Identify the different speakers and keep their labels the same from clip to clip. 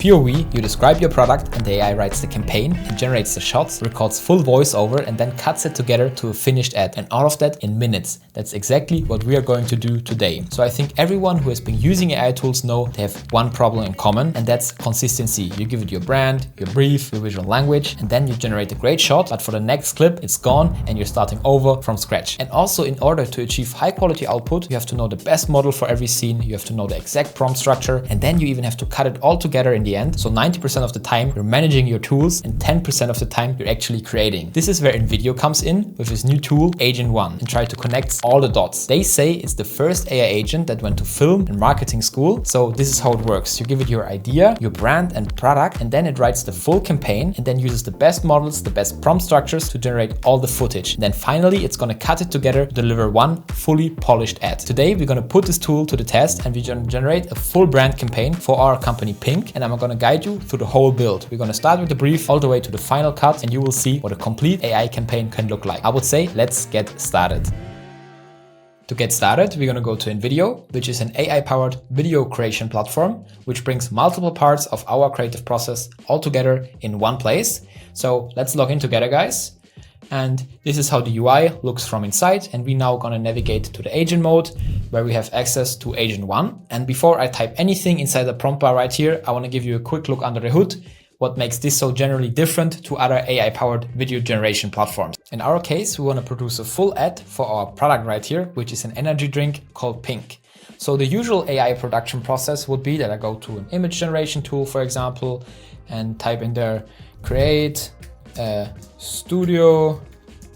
Speaker 1: POV, you describe your product and the AI writes the campaign and generates the shots, records full voiceover and then cuts it together to a finished ad, and all of that in minutes. That's exactly what we are going to do today. So I think everyone who has been using AI tools know they have one problem in common, and that's consistency. You give it your brand, your brief, your visual language, and then you generate a great shot, but for the next clip it's gone and you're starting over from scratch. And also, in order to achieve high quality output, you have to know the best model for every scene, you have to know the exact prompt structure, and then you even have to cut it all together in the end. So 90% of the time you're managing your tools and 10% of the time you're actually creating. This is where InVideo comes in with his new tool Agent 1 and try to connect all the dots. They say it's the first AI agent that went to film and marketing school. So this is how it works. You give it your idea, your brand and product, and then it writes the full campaign and then uses the best models, the best prompt structures to generate all the footage. And then finally it's gonna cut it together to deliver one fully polished ad. Today we're gonna put this tool to the test and we're gonna generate a full brand campaign for our company Pink, and I'm gonna guide you through the whole build. We're gonna start with the brief all the way to the final cut, and you will see what a complete AI campaign can look like. I would say let's get started. To get started, we're gonna go to InVideo, which is an AI-powered video creation platform, which brings multiple parts of our creative process all together in one place. So let's log in together, guys. And this is how the UI looks from inside. And we're now gonna navigate to the agent mode where we have access to Agent 1. And before I type anything inside the prompt bar right here, I wanna give you a quick look under the hood. What makes this so generally different to other AI-powered video generation platforms. In our case, we wanna produce a full ad for our product right here, which is an energy drink called Pink. So the usual AI production process would be that I go to an image generation tool, for example, and type in there, create a studio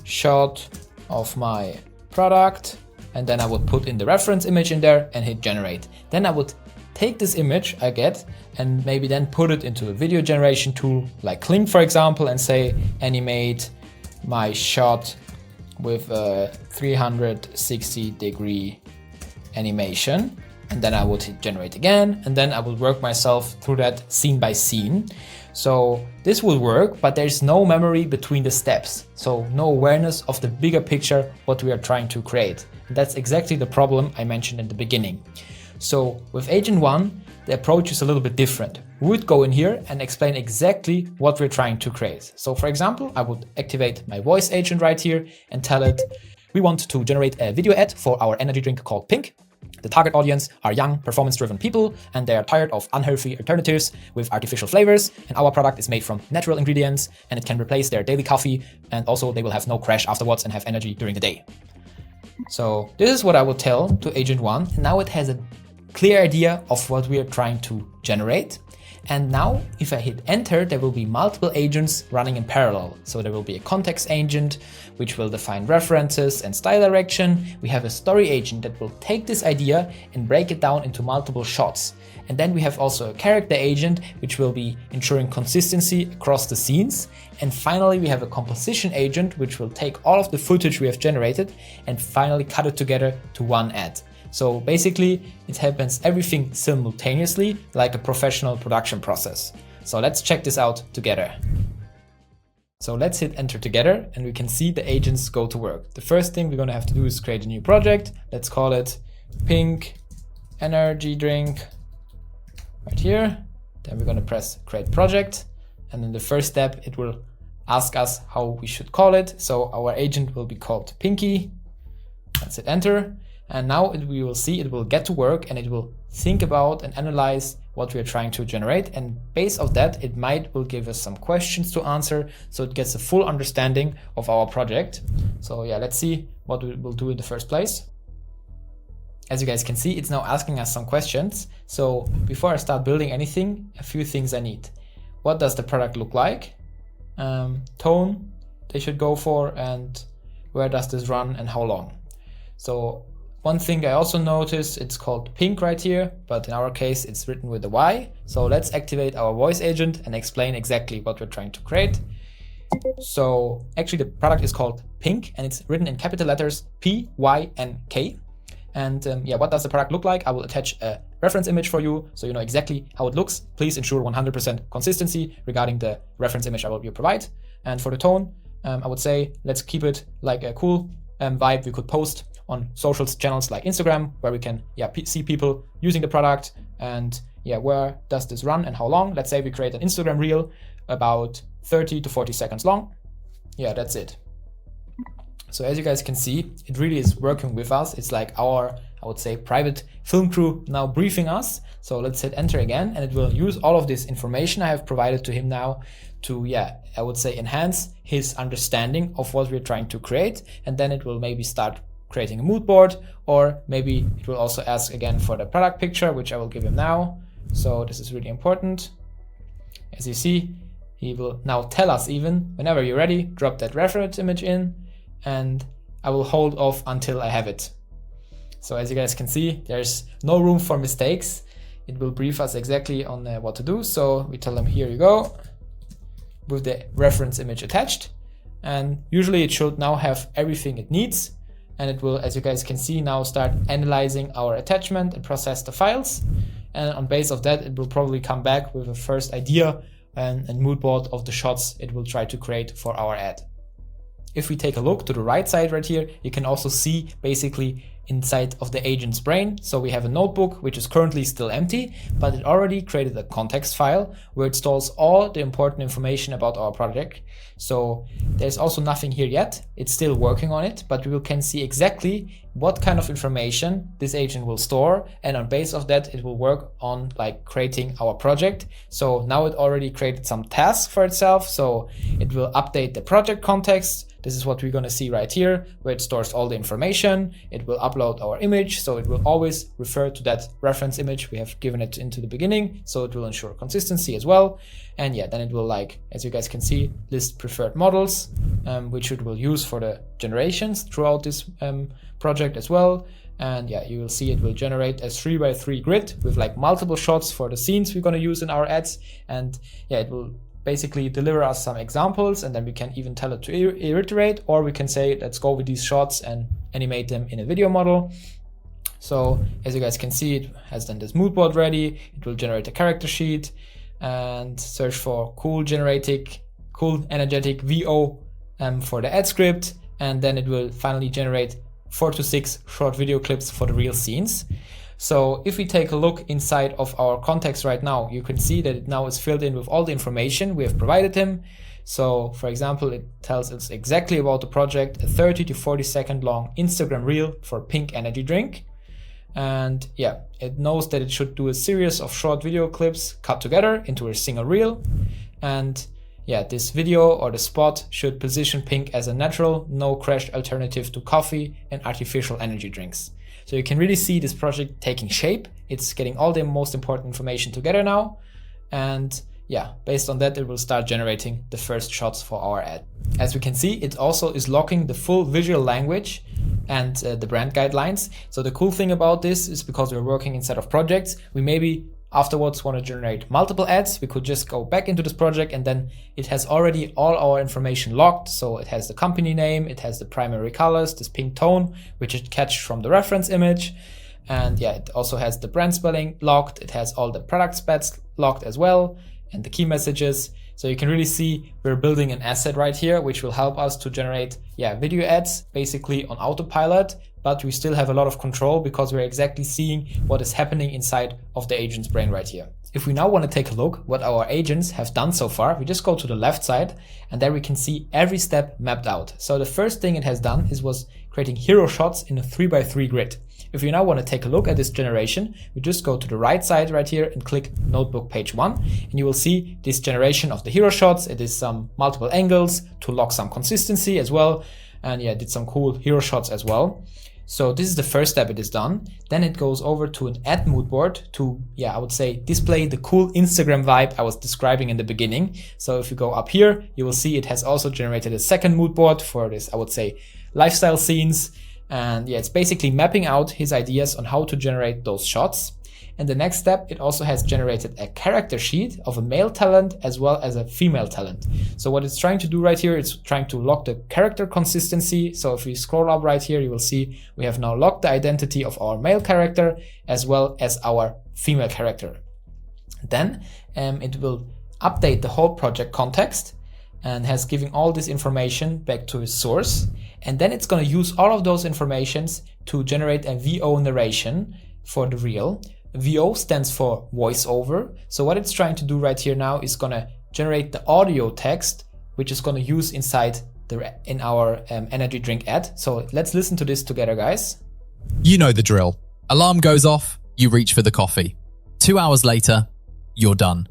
Speaker 1: shot of my product, and then I would put in the reference image in there and hit generate. Then I would take this image I get and maybe then put it into a video generation tool like Kling, for example, and say animate my shot with a 360-degree animation. And then I would hit generate again, and then I would work myself through that scene by scene. So this will work, but there's no memory between the steps. So no awareness of the bigger picture, what we are trying to create. And that's exactly the problem I mentioned in the beginning. So with Agent 1, the approach is a little bit different. We would go in here and explain exactly what we're trying to create. So for example, I would activate my voice agent right here and tell it, we want to generate a video ad for our energy drink called Pink. The target audience are young, performance-driven people, and they are tired of unhealthy alternatives with artificial flavors. And our product is made from natural ingredients, and it can replace their daily coffee. And also they will have no crash afterwards and have energy during the day. So this is what I would tell to Agent 1. And now it has a clear idea of what we are trying to generate. And now if I hit enter, there will be multiple agents running in parallel. So there will be a context agent, which will define references and style direction. We have a story agent that will take this idea and break it down into multiple shots. And then we have also a character agent, which will be ensuring consistency across the scenes. And finally, we have a composition agent, which will take all of the footage we have generated and finally cut it together to one ad. So basically, it happens everything simultaneously, like a professional production process. So let's check this out together. So let's hit enter together and we can see the agents go to work. The first thing we're gonna have to do is create a new project. Let's call it Pink Energy Drink right here. Then we're gonna press create project. And in the first step, it will ask us how we should call it. So our agent will be called Pinky. Let's hit enter. And now we will see it will get to work and it will think about and analyze what we are trying to generate. And based on that, it will give us some questions to answer. So it gets a full understanding of our project. So yeah, let's see what we will do in the first place. As you guys can see, it's now asking us some questions. So before I start building anything, a few things I need. What does the product look like? Tone they should go for, and where does this run and how long? So one thing I also noticed, it's called Pink right here, but in our case, it's written with a Y. So let's activate our voice agent and explain exactly what we're trying to create. So actually the product is called Pink and it's written in capital letters P, Y, and K. And yeah, what does the product look like? I will attach a reference image for you so you know exactly how it looks. Please ensure 100% consistency regarding the reference image I will provide. And for the tone, I would say let's keep it like a cool vibe we could post on social channels like Instagram, where we can see people using the product and yeah, where does this run and how long. Let's say we create an Instagram reel about 30 to 40 seconds long. Yeah, that's it. So as you guys can see, it really is working with us. It's like our, I would say, private film crew now briefing us. So let's hit enter again, and it will use all of this information I have provided to him now to, yeah, I would say enhance his understanding of what we're trying to create. And then it will maybe start creating a mood board, or maybe it will also ask again for the product picture, which I will give him now. So this is really important. As you see, he will now tell us even, whenever you're ready, drop that reference image in, and I will hold off until I have it. So as you guys can see, there's no room for mistakes. It will brief us exactly on what to do. So we tell them, here you go, with the reference image attached. And usually it should now have everything it needs. And it will, as you guys can see, now start analyzing our attachment and process the files. And on base of that, it will probably come back with a first idea and mood board of the shots it will try to create for our ad. If we take a look to the right side right here, you can also see basically inside of the agent's brain. So we have a notebook, which is currently still empty, but it already created a context file where it stores all the important information about our project. So there's also nothing here yet. It's still working on it, but we can see exactly what kind of information this agent will store. And on base of that, it will work on like creating our project. So now it already created some tasks for itself. So it will update the project context. This is what we're going to see right here, where it stores all the information. It will upload our image, so it will always refer to that reference image we have given it into the beginning, so it will ensure consistency as well. And yeah, then it will, like, as you guys can see, list preferred models, which it will use for the generations throughout this project as well. And yeah, you will see it will generate a 3x3 grid with like multiple shots for the scenes we're going to use in our ads. And yeah, it will basically deliver us some examples, and then we can even tell it to iterate, or we can say, let's go with these shots and animate them in a video model. So as you guys can see, it has done this mood board ready. It will generate a character sheet and search for cool, energetic VO for the ad script. And then it will finally generate 4 to 6 short video clips for the real scenes. So if we take a look inside of our context right now, you can see that it now is filled in with all the information we have provided him. So for example, it tells us exactly about the project, a 30 to 40 second long Instagram reel for pink energy drink. And yeah, it knows that it should do a series of short video clips cut together into a single reel. And yeah, this video or the spot should position pink as a natural, no crash alternative to coffee and artificial energy drinks. So you can really see this project taking shape. It's getting all the most important information together now. And yeah, based on that, it will start generating the first shots for our ad. As we can see, it also is locking the full visual language and the brand guidelines. So the cool thing about this is, because we're working inside of projects, we maybe afterwards want to generate multiple ads. We could just go back into this project, and then it has already all our information locked. So it has the company name, it has the primary colors, this pink tone, which it catched from the reference image. And yeah, it also has the brand spelling locked. It has all the product specs locked as well, and the key messages. So you can really see we're building an asset right here, which will help us to generate, yeah, video ads basically on autopilot, but we still have a lot of control because we're exactly seeing what is happening inside of the agent's brain right here. If we now want to take a look what our agents have done so far, we just go to the left side, and there we can see every step mapped out. So the first thing it has done was creating hero shots in a 3x3 grid. If you now want to take a look at this generation, we just go to the right side right here and click notebook page 1, and you will see this generation of the hero shots. It is some multiple angles to lock some consistency as well. And yeah, did some cool hero shots as well. So this is the first step it is done. Then it goes over to an ad mood board to, yeah, I would say display the cool Instagram vibe I was describing in the beginning. So if you go up here, you will see it has also generated a second mood board for this, I would say, lifestyle scenes. And yeah, it's basically mapping out his ideas on how to generate those shots. And the next step, it also has generated a character sheet of a male talent as well as a female talent. So what it's trying to do right here, it's trying to lock the character consistency. So if we scroll up right here, you will see we have now locked the identity of our male character as well as our female character. Then it will update the whole project context and has given all this information back to its source. And then it's going to use all of those informations to generate a VO narration for the reel, VO stands for voiceover. So what it's trying to do right here now is gonna generate the audio text, which is gonna use inside in our energy drink ad. So let's listen to this together, guys.
Speaker 2: You know the drill. Alarm goes off, you reach for the coffee. 2 hours later, you're done.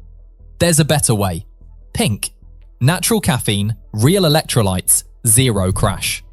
Speaker 2: There's a better way. Pink. Natural caffeine, real electrolytes, zero crash.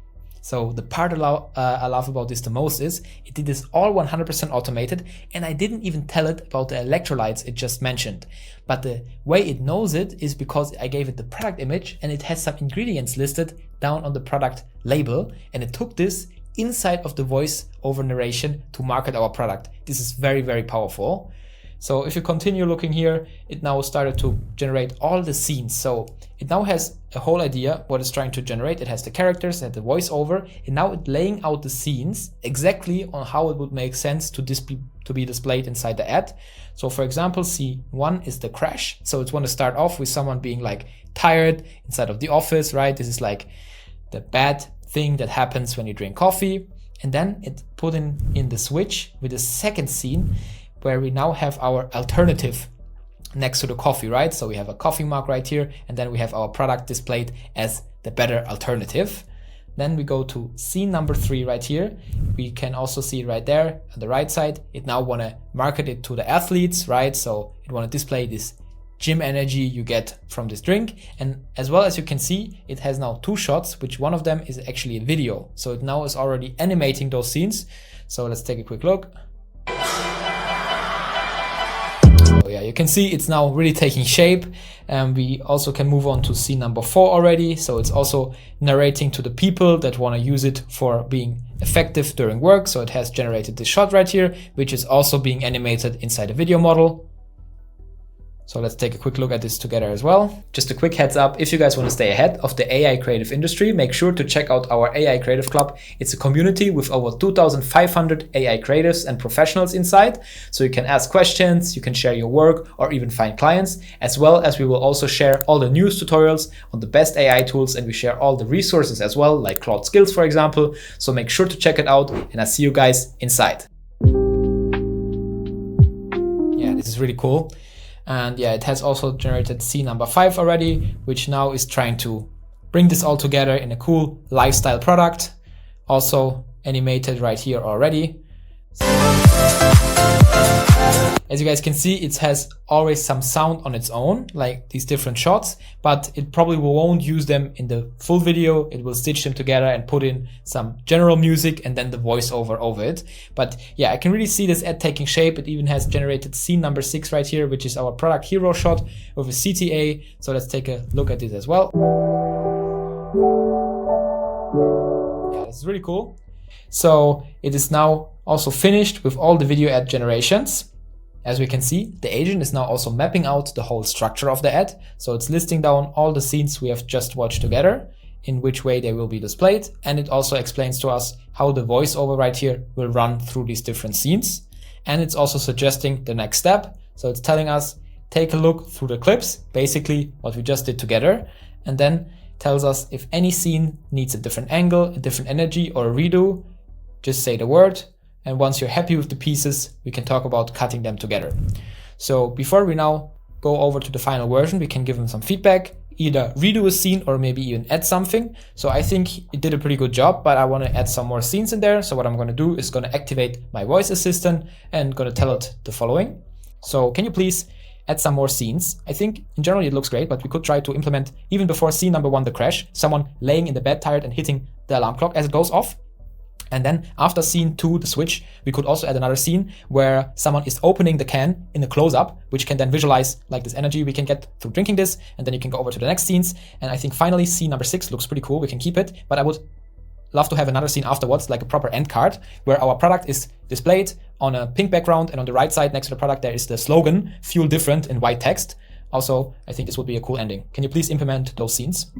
Speaker 1: So the part I love about this the most is it did this all 100% automated, and I didn't even tell it about the electrolytes it just mentioned. But the way it knows it is because I gave it the product image and it has some ingredients listed down on the product label, and it took this inside of the voice over narration to market our product. This is very, very powerful. So if you continue looking here, it now started to generate all the scenes. So it now has a whole idea what it's trying to generate. It has the characters and the voiceover, and now it's laying out the scenes exactly on how it would make sense to be displayed inside the ad. So for example, scene 1 is the crash. So it's want to start off with someone being like tired inside of the office, right? This is like the bad thing that happens when you drink coffee. And then it put in the switch with the second scene, where we now have our alternative next to the coffee, right? So we have a coffee mug right here, and then we have our product displayed as the better alternative. Then we go to scene number 3 right here. We can also see right there on the right side, it now wanna market it to the athletes, right? So it wanna display this gym energy you get from this drink. And as well as you can see, it has now 2 shots, which one of them is actually a video. So it now is already animating those scenes. So let's take a quick look. Yeah, you can see it's now really taking shape. We also can move on to scene number 4 already. So it's also narrating to the people that want to use it for being effective during work. So it has generated this shot right here, which is also being animated inside a video model. So let's take a quick look at this together as well. Just a quick heads up, if you guys want to stay ahead of the AI creative industry, make sure to check out our AI Creative Club. It's a community with over 2,500 AI creatives and professionals inside. So you can ask questions, you can share your work, or even find clients, as well as we will also share all the news tutorials on the best AI tools, and we share all the resources as well, like Cloud Skills, for example. So make sure to check it out, and I'll see you guys inside. Yeah, this is really cool. And yeah, it has also generated scene number 5 already, which now is trying to bring this all together in a cool lifestyle product. Also animated right here already. As you guys can see, it has always some sound on its own, like these different shots, but it probably won't use them in the full video. It will stitch them together and put in some general music and then the voiceover over it. But yeah, I can really see this ad taking shape. It even has generated scene number 6 right here, which is our product hero shot with a CTA. So let's take a look at this as well. Yeah, this is really cool. So it is now also finished with all the video ad generations. As we can see, the agent is now also mapping out the whole structure of the ad. So it's listing down all the scenes we have just watched together, in which way they will be displayed. And it also explains to us how the voiceover right here will run through these different scenes. And it's also suggesting the next step. So it's telling us, take a look through the clips, basically what we just did together. And then tells us if any scene needs a different angle, a different energy, or a redo, just say the word. And once you're happy with the pieces, we can talk about cutting them together. So before we now go over to the final version, we can give them some feedback, either redo a scene or maybe even add something. So I think it did a pretty good job, but I want to add some more scenes in there. So what I'm going to do is going to activate my voice assistant and going to tell it the following. So can you please add some more scenes? I think in general it looks great, but we could try to implement even before scene number 1, the crash, someone laying in the bed tired and hitting the alarm clock as it goes off. And then after scene 2, the switch, we could also add another scene where someone is opening the can in a close-up, which can then visualize like this energy we can get through drinking this. And then you can go over to the next scenes. And I think finally scene number 6 looks pretty cool. We can keep it, but I would love to have another scene afterwards, like a proper end card, where our product is displayed on a pink background, and on the right side next to the product there is the slogan, fuel different, in white text. Also, I think this would be a cool ending. Can you please implement those scenes?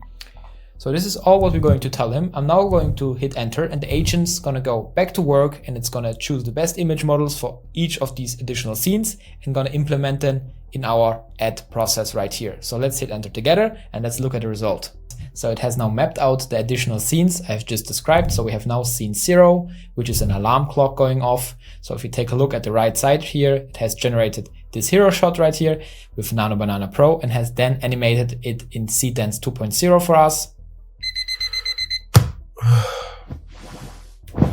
Speaker 1: So this is all what we're going to tell him. I'm now going to hit enter, and the agent's gonna go back to work, and it's gonna choose the best image models for each of these additional scenes and gonna implement them in our ad process right here. So let's hit enter together and let's look at the result. So it has now mapped out the additional scenes I've just described. So we have now scene 0, which is an alarm clock going off. So if you take a look at the right side here, it has generated this hero shot right here with Nano Banana Pro and has then animated it in Seedance 2.0 for us.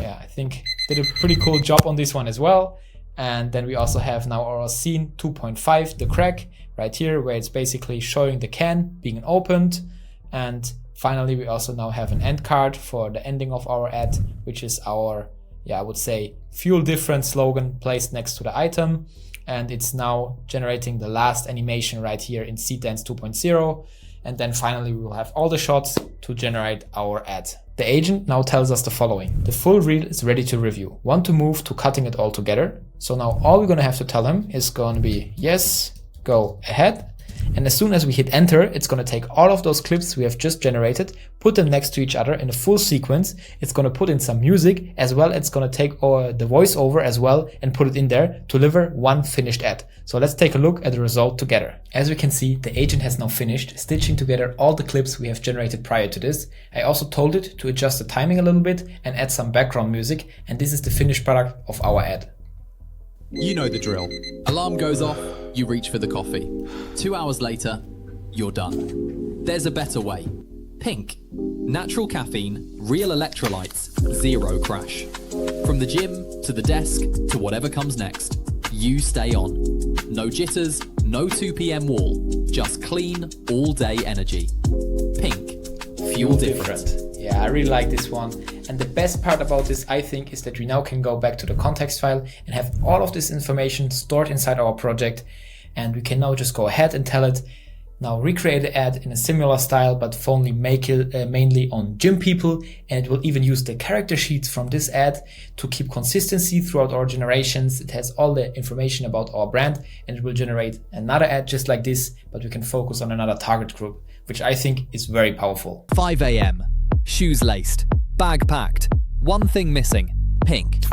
Speaker 1: Yeah, I think did a pretty cool job on this one as well. And then we also have now our scene 2.5, the crack right here, where it's basically showing the can being opened. And finally, we also now have an end card for the ending of our ad, which is our, I would say, fuel different slogan placed next to the item. And it's now generating the last animation right here in Seedance 2.0. And then finally, we will have all the shots to generate our ad. The agent now tells us the following. The full reel is ready to review. Want to move to cutting it all together? So now all we're going to have to tell him is going to be, yes, go ahead. And as soon as we hit enter, it's going to take all of those clips we have just generated, put them next to each other in a full sequence. It's going to put in some music as well. It's going to take the voiceover as well and put it in there to deliver one finished ad. So let's take a look at the result together. As we can see, the agent has now finished stitching together all the clips we have generated prior to this. I also told it to adjust the timing a little bit and add some background music. And this is the finished product of our ad.
Speaker 2: You know the drill. Alarm goes off, you reach for the coffee. 2 hours later, you're done. There's a better way. Pink. Natural caffeine, real electrolytes, zero crash. From the gym, to the desk, to whatever comes next, you stay on. No jitters, no 2 p.m. wall, just clean, all-day energy. Pink. Fuel different.
Speaker 1: Yeah, I really like this one. And the best part about this, I think, is that we now can go back to the context file and have all of this information stored inside our project. And we can now just go ahead and tell it, now recreate the ad in a similar style, but only make it mainly on gym people. And it will even use the character sheets from this ad to keep consistency throughout our generations. It has all the information about our brand, and it will generate another ad just like this, but we can focus on another target group, which I think is very powerful.
Speaker 2: 5 a.m. Shoes laced, bag packed, one thing missing, pink.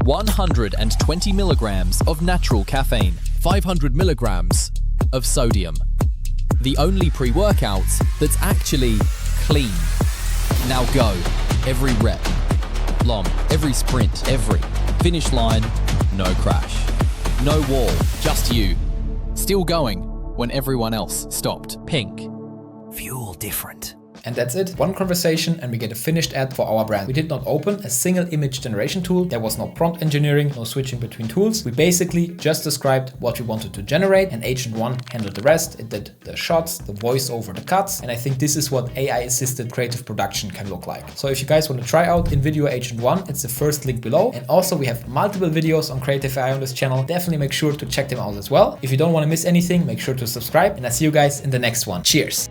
Speaker 2: 120 milligrams of natural caffeine, 500 milligrams of sodium. The only pre-workout that's actually clean. Now go, every rep, long, every sprint, every finish line, no crash, no wall, just you. Still going when everyone else stopped. Pink. Fuel different.
Speaker 1: And that's it. One conversation and we get a finished ad for our brand. We did not open a single image generation tool. There was no prompt engineering, no switching between tools. We basically just described what we wanted to generate, and Agent 1 handled the rest. It did the shots, the voiceover, the cuts. And I think this is what AI-assisted creative production can look like. So if you guys want to try out InVideo Agent 1, it's the first link below. And also we have multiple videos on Creative AI on this channel. Definitely make sure to check them out as well. If you don't want to miss anything, make sure to subscribe, and I'll see you guys in the next one. Cheers!